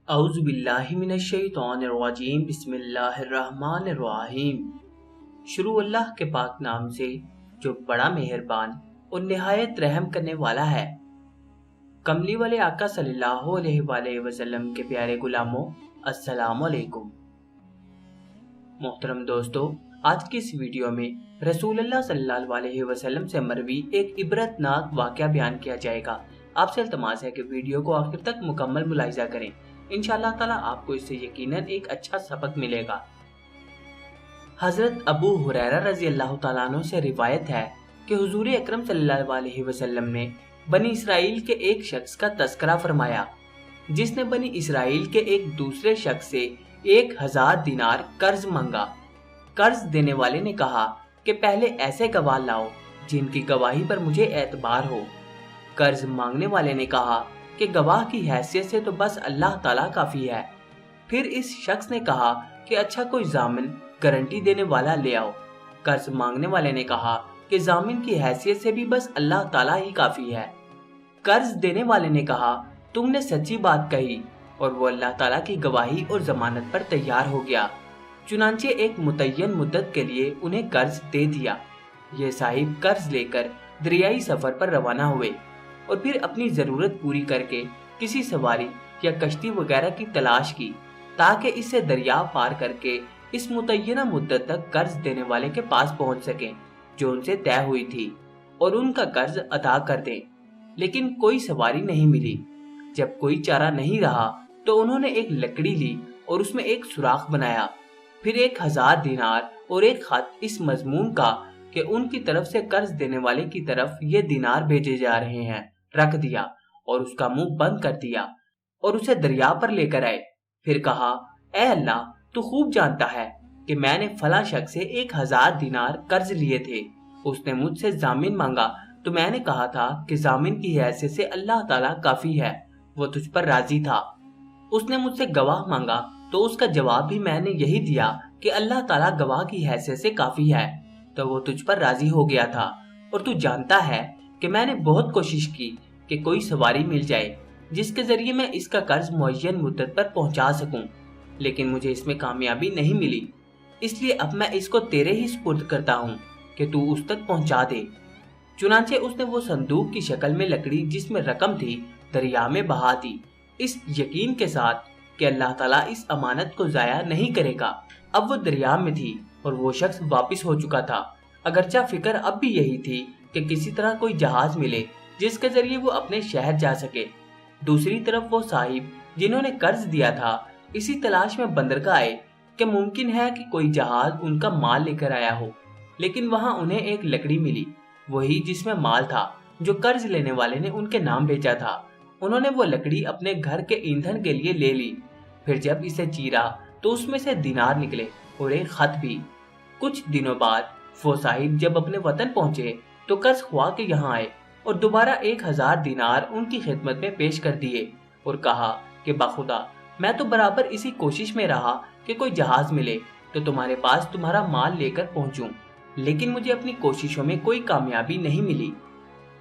अऊज़ु बिल्लाहि मिनश्शैतानिर्रजीम बिस्मिल्लाहिर्रहमानिर्रहीम। शुरू अल्लाह के पाक नाम से जो बड़ा मेहरबान और निहायत रहम करने वाला है। कमली वाले आका सल्लल्लाहु अलैहि वसल्लम के प्यारे गुलामों, अस्सलामु अलैकुम। मोहतरम दोस्तों, आज की इस वीडियो में रसूलुल्लाह सल्लल्लाहु अलैहि वसल्लम से मरवी एक इबरतनाक वाक़या बयान किया जाएगा। आपसे इल्तमास है कि वीडियो को आखिर तक मुकम्मल मुलाहिज़ा करें। इंशाअल्लाह ताला आपको इससे यकीनन एक अच्छा सबक मिलेगा। हजरत अबू हुरैरा रज़ी अल्लाह ताला अन्हु से रिवायत है कि हुजूर अकरम सल्लल्लाहु अलैहि वसल्लम ने बनी इसराइल के एक शख्स का तस्करा फरमाया जिसने बनी इसराइल के एक दूसरे शख्स से 1000 दिनार कर्ज मांगा। कर्ज देने वाले ने कहा कि पहले ऐसे गवाह लाओ जिनकी गवाही पर मुझे एतबार हो। कर्ज मांगने वाले ने कहा कि गवाह की हैसियत से तो बस अल्लाह ताला काफी है। फिर इस शख्स ने कहा कि अच्छा कोई जामिन गारंटी देने वाला ले आओ। कर्ज मांगने वाले ने कहा कि जामिन की हैसियत से भी बस अल्लाह ताला ही काफी है। कर्ज देने वाले ने कहा तुमने सच्ची बात कही, और वो अल्लाह ताला की गवाही और जमानत पर तैयार हो गया। चुनांचे एक मुतय्यन मुद्दत के लिए उन्हें कर्ज दे दिया। ये साहिब कर्ज लेकर दरियाई सफर पर रवाना हुए और फिर अपनी जरूरत पूरी करके किसी सवारी या कश्ती वगैरह की तलाश की ताकि इससे दरिया पार करके इस मुतय्यना मुद्दत तक कर्ज देने वाले के पास पहुंच सकें जो उनसे तय हुई थी और उनका कर्ज अदा कर दें। लेकिन कोई सवारी नहीं मिली। जब कोई चारा नहीं रहा तो उन्होंने एक लकड़ी ली और उसमें एक सुराख बनाया। फिर 1000 दिनार और एक खत इस मजमून का कि उनकी तरफ से कर्ज देने वाले की तरफ ये दिनार भेजे जा रहे हैं रख दिया और उसका मुंह बंद कर दिया और उसे दरिया पर लेकर आए। फिर कहा, ऐ अल्लाह, तू खूब जानता है कि मैंने फला शख्स से 1000 दिनार कर्ज लिए थे। उसने मुझसे जामिन मांगा तो मैंने कहा था कि जामिन की हैसियत से अल्लाह ताला काफी है, वो तुझ पर राजी था। उसने मुझसे गवाह मांगा तो उसका जवाब भी मैंने यही दिया कि अल्लाह ताला गवाह की हैसियत से काफी है, तो वो तुझ पर राजी हो गया था। और तू जानता है कि मैंने बहुत कोशिश की कि कोई सवारी मिल जाए जिसके जरिए मैं इसका कर्ज मुअय्यन मुद्दत पर पहुंचा सकूं, लेकिन मुझे इसमें कामयाबी नहीं मिली। इसलिए अब मैं इसको तेरे ही सुपुर्द करता हूं कि तू उस तक पहुंचा दे। चुनांचे उसने वो संदूक की शक्ल में लकड़ी जिसमें रकम थी दरिया में बहा दी, इस यकीन के साथ कि अल्लाह ताला इस अमानत को जाया नहीं करेगा। अब वो दरिया में थी और वो शख्स वापस हो चुका था। अगरचा फिक्र अब भी यही थी कि किसी तरह कोई जहाज मिले जिसके जरिए वो अपने शहर जा सके। दूसरी तरफ वो साहिब जिन्होंने कर्ज दिया था इसी तलाश में बंदरगाह आए कि मुमकिन है कि कोई जहाज उनका माल लेकर आया हो। लेकिन वहां उन्हें एक लकड़ी मिली, वही जिसमें माल था जो कर्ज लेने वाले ने उनके नाम भेजा था। उन्होंने वो लकड़ी अपने घर के ईंधन के लिए ले ली। फिर जब इसे चीरा तो उसमें से दिनार निकले और एक खत भी। कुछ दिनों बाद वो साहिब जब अपने वतन पहुंचे तो कर्ज खुआ के यहाँ आए और दोबारा 1000 दिनार उनकी खिदमत में पेश कर दिए और कहा कि बाखुदा मैं तो बराबर इसी कोशिश में रहा कि कोई जहाज मिले तो तुम्हारे पास तुम्हारा माल लेकर पहुंचूं, लेकिन मुझे अपनी कोशिशों में कोई कामयाबी नहीं मिली।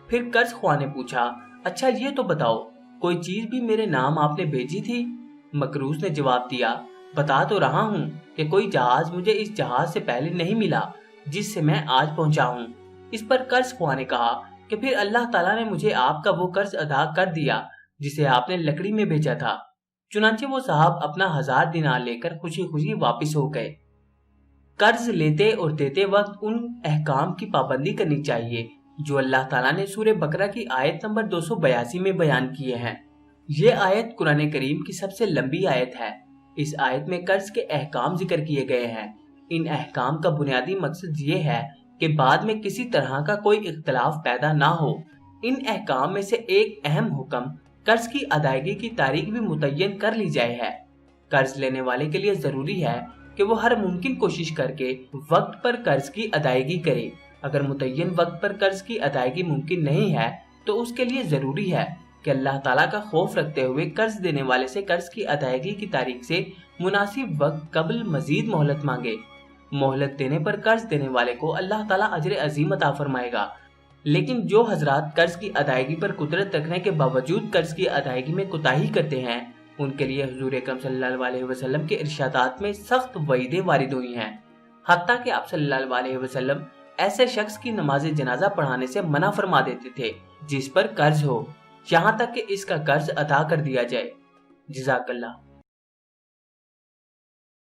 फिर कर्ज खुआ ने पूछा, अच्छा ये तो बताओ, कोई चीज भी मेरे नाम आपने भेजी थी? मकरूज ने जवाब दिया, बता तो रहा हूँ कि कोई जहाज मुझे इस जहाज से पहले नहीं मिला जिससे मैं आज पहुंचा हूँ। इस पर कर्ज खुआ ने कहा कि फिर अल्लाह ताला ने मुझे आपका वो कर्ज अदा कर दिया जिसे आपने लकड़ी में भेजा था। चुनांचे वो साहब अपना 1000 दिनार लेकर खुशी खुशी वापिस हो गए। कर्ज लेते और देते वक्त उन अहकाम की पाबंदी करनी चाहिए जो अल्लाह ताला ने सूरह बकरा की आयत नंबर 282 में बयान किए हैं। ये आयत कुरान करीम की सबसे लंबी आयत है। इस आयत में कर्ज के अहकाम जिक्र किए गए हैं। इन अहकाम का बुनियादी मकसद ये है कि बाद में किसी तरह का कोई इख्तलाफ पैदा ना हो। इन अहकाम में से एक अहम हुक्म कर्ज की अदायगी की तारीख भी मुतय्यन कर ली जाए है। कर्ज लेने वाले के लिए जरूरी है कि वो हर मुमकिन कोशिश करके वक्त पर कर्ज की अदायगी करे। अगर मुतय्यन वक्त पर कर्ज की अदायगी मुमकिन नहीं है तो उसके लिए जरूरी है कि अल्लाह ताला का खौफ रखते हुए कर्ज देने वाले से कर्ज की अदायगी की तारीख से मुनासिब वक्त कबल मजीद मोहलत मांगे। मोहलत देने पर कर्ज देने वाले को अल्लाह ताला अजर अजीम अता फरमाएगा। लेकिन जो हजरात कर्ज की अदायगी पर कुदरत रखने के बावजूद कर्ज की अदायगी में कोताही करते हैं ان کے لیے حضور اکرم صلی اللہ علیہ وسلم کے ارشادات میں سخت وعیدیں وارد ہوئی ہیں، حتیٰ کہ آپ صلی اللہ علیہ وسلم ایسے شخص کی نماز جنازہ پڑھانے سے منع فرما دیتے تھے جس پر قرض ہو، یہاں تک کہ اس کا قرض ادا کر دیا جائے۔ جزاک اللہ۔